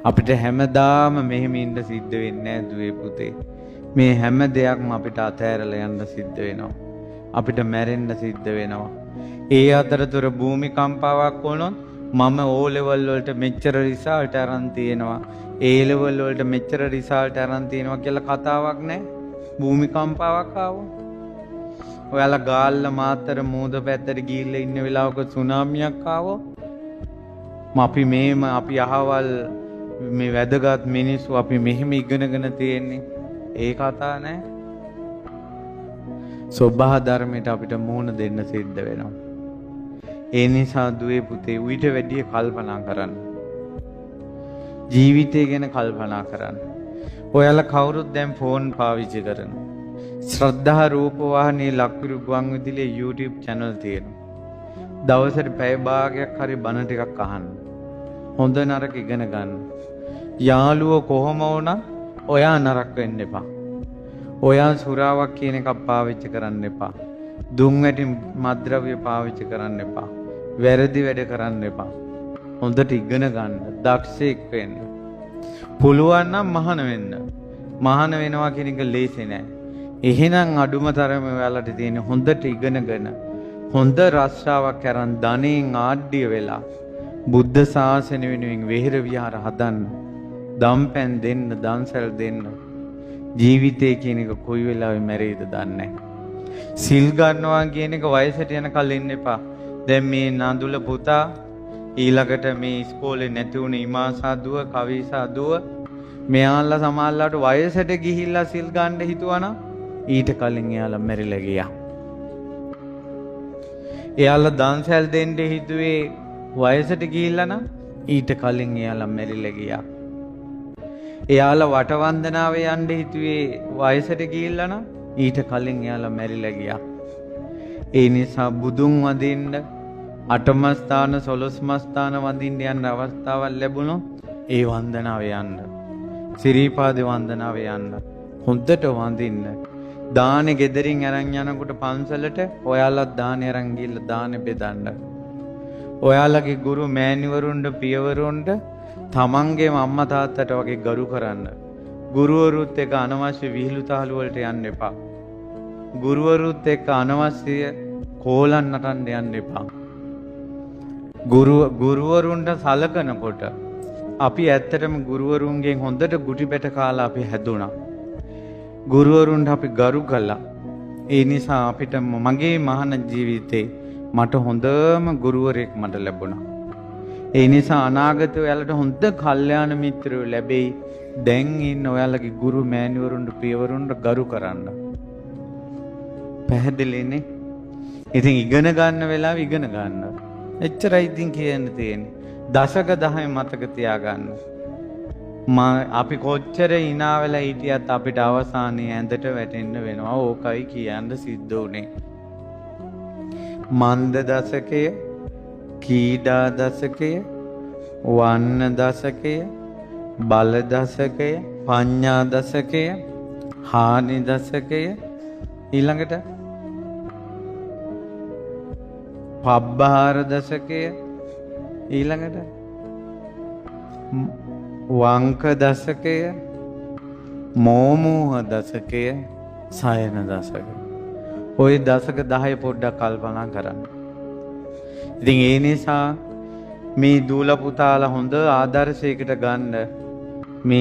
අපිට හැමදාම මෙහෙම ඉන්න සිද්ධ වෙන්නේ නැහැ දුවේ පුතේ. මේ හැම දෙයක්ම අපිට අතහැරලා යන්න සිද්ධ වෙනවා. අපිට මැරෙන්න සිද්ධ වෙනවා. ඒ අතරතුර භූමිකම්පාවක් වුණොත් මම O level වලට මෙච්චර රිසල්ට් අරන් තියෙනවා. A level වලට මෙච්චර රිසල්ට් අරන් තියෙනවා කියලා කතාවක් නැහැ. භූමිකම්පාවක් ආවොත් ඔයාලා ගාල්ල මාතර මූද පැත්තට ගිහිල්ලා ඉන්න වෙලාවක සුනාමියක් ආවොත් අපි අහවල් මේ වැදගත් මිනිස්සු අපි මෙහෙම ඉගෙනගෙන තියෙන්නේ. ඒ කතා නෑ. සබහා ධර්මයට අපිට මුහුණ දෙන්න සිද්ධ වෙනවා. ඒ නිසා දුවේ පුතේ ඌට වැඩිය කල්පනා කරන්න. ජීවිතය ගැන කල්පනා කරන්න. ඔයාලා කවුරුත් දැන් ෆෝන් පාවිච්චි කරනවා. ශ්‍රද්ධා රූප වාහිනී ලක්විරු ගුවන් විදුලියේ YouTube channel තියෙනවා. දවසට පැය භාගයක් හරි බණ ටිකක් අහන්න. හොඳ නරක ඉගෙන ගන්න. යාළුවෝ කොහොම වුණත් ඔයා නරක වෙන්න එපා. ඔයා සුරාවක් කියන එකක් පාවිච්චි කරන්න එපා. දුම් වැටි මත්ද්‍රව්‍ය පාවිච්චි කරන්න එපා. වැරදි වැඩ කරන්න එපා. හොඳට ඉගෙන ගන්න. දක්ෂයෙක් වෙන්න. පුළුවන් නම් මහාන වෙන්න. මහාන වෙනවා කියන එක ලේසි නෑ. එහෙනම් අඩුම තරමේ ඔයාලට තියෙන හොඳට ඉගෙනගෙන හොඳ රස්සාවක් කරන් ධනෙන් ආඩ්‍ය වෙලා බුද්ධ ශාසනය වෙනුවෙන් වෙහෙර විහාර හදන්න. දම්පැන් දෙන්න, දන්සල් දෙන්න. ජීවිතය කියන එක කොයි වෙලාවෙ මැරෙයිද දන්නේ නැහැ. සිල් ගන්නවා කියන එක වයසට යනකල් ඉන්න එපා. දැන් මේ නඳුල පුතා ඊළඟට මේ ඉස්කෝලේ නැති වුණ ඉමාසා දුව, කවිසා දුව මෙයාලා සමහරලාට වයසට ගිහිල්ලා සිල් ගන්න හිතුවනම් ඊට කලින් එයාලා මැරිලා ගියා. එයාලා දන්සල් දෙන්න හිතුවේ වයසට ගිහිල්ලා නම් ඊට කලින් එයාලා මැරිලා ගියා. එයාලා වටවන්දනාවේ යන්න හිතුවේ වයසට ගිහිල්ලා නම් ඊට කලින් එයාලා මැරිලා ගියා. ඒ නිසා බුදුන් වදින්න අටම ස්ථාන 12ම ස්ථාන වදින්න යන අවස්ථාවක් ලැබුණොත් ඒ වන්දනාවේ යන්න. සිරිපාදේ වන්දනාවේ යන්න. හොඳට වඳින්න. දානේ ගෙදරින් අරන් යනකොට පන්සලට ඔයාලා දානේ අරන් ගිහලා දානේ බෙදන්න. ඔයාලගේ ගුරු මෑණිවරුන්ට පියවරුන්ට තමන්ගේම අම්මා තාත්තට වගේ ගරු කරන්න. ගුරුවරුත් එක්ක අනවශ්‍ය විහිළු තහළු වලට යන්න එපා. ගුරුවරුත් එක්ක අනවශ්‍ය කෝලම් නටන්න යන්න එපා. ගුරුවරුන්ට සලකනකොට අපි ඇත්තටම ගුරුවරුන්ගෙන් හොඳට ගුටි බැට කාලා අපි හැදුණා. ගුරුවරුන්ට අපි ගරු කළා. ඒ නිසා අපිට මගේ මහාන ජීවිතේ මට හොඳම ගුරුවරයෙක් මට ලැබුණා. ඒ නිසා අනාගතේ ඔයාලට හොඳ කල්යාණ මිත්‍රයෝ ලැබෙයි. දැන් ඉන්න ඔයාලගේ ගුරු මෑණිවරුන්ට පියවරුන්ට ගරු කරන්න. පැහැදිලිනේ? ඉතින් ඉගෙන ගන්න වෙලාව ඉගෙන ගන්න. එච්චරයි ඉතින් කියන්න තියෙන්නේ. දශක 10 මතක තියාගන්න. අපි කොච්චර hina වෙලා හිටියත් අපිට අවසානයේ ඇඳට වැටෙන්න වෙනවා. ඕකයි කියන්න සිද්ධ උනේ. මන්ද දශකය, කීඩා දශකය, වන්න දශකය, බල දශකය, පඤ්ඤා දශකය, හානි දශකය, ඊළඟට පබ්බහාර දශකය, ඊළඟට වංක දශකය, මෝමෝහ දශකය, සයන දශකය. ওই දශක 10 පොඩ්ඩක් කල්පනා කරන්න. ඉතින් ඒ නිසා මේ දූල පුතාලා හොඳ ආදර්ශයකට ගන්න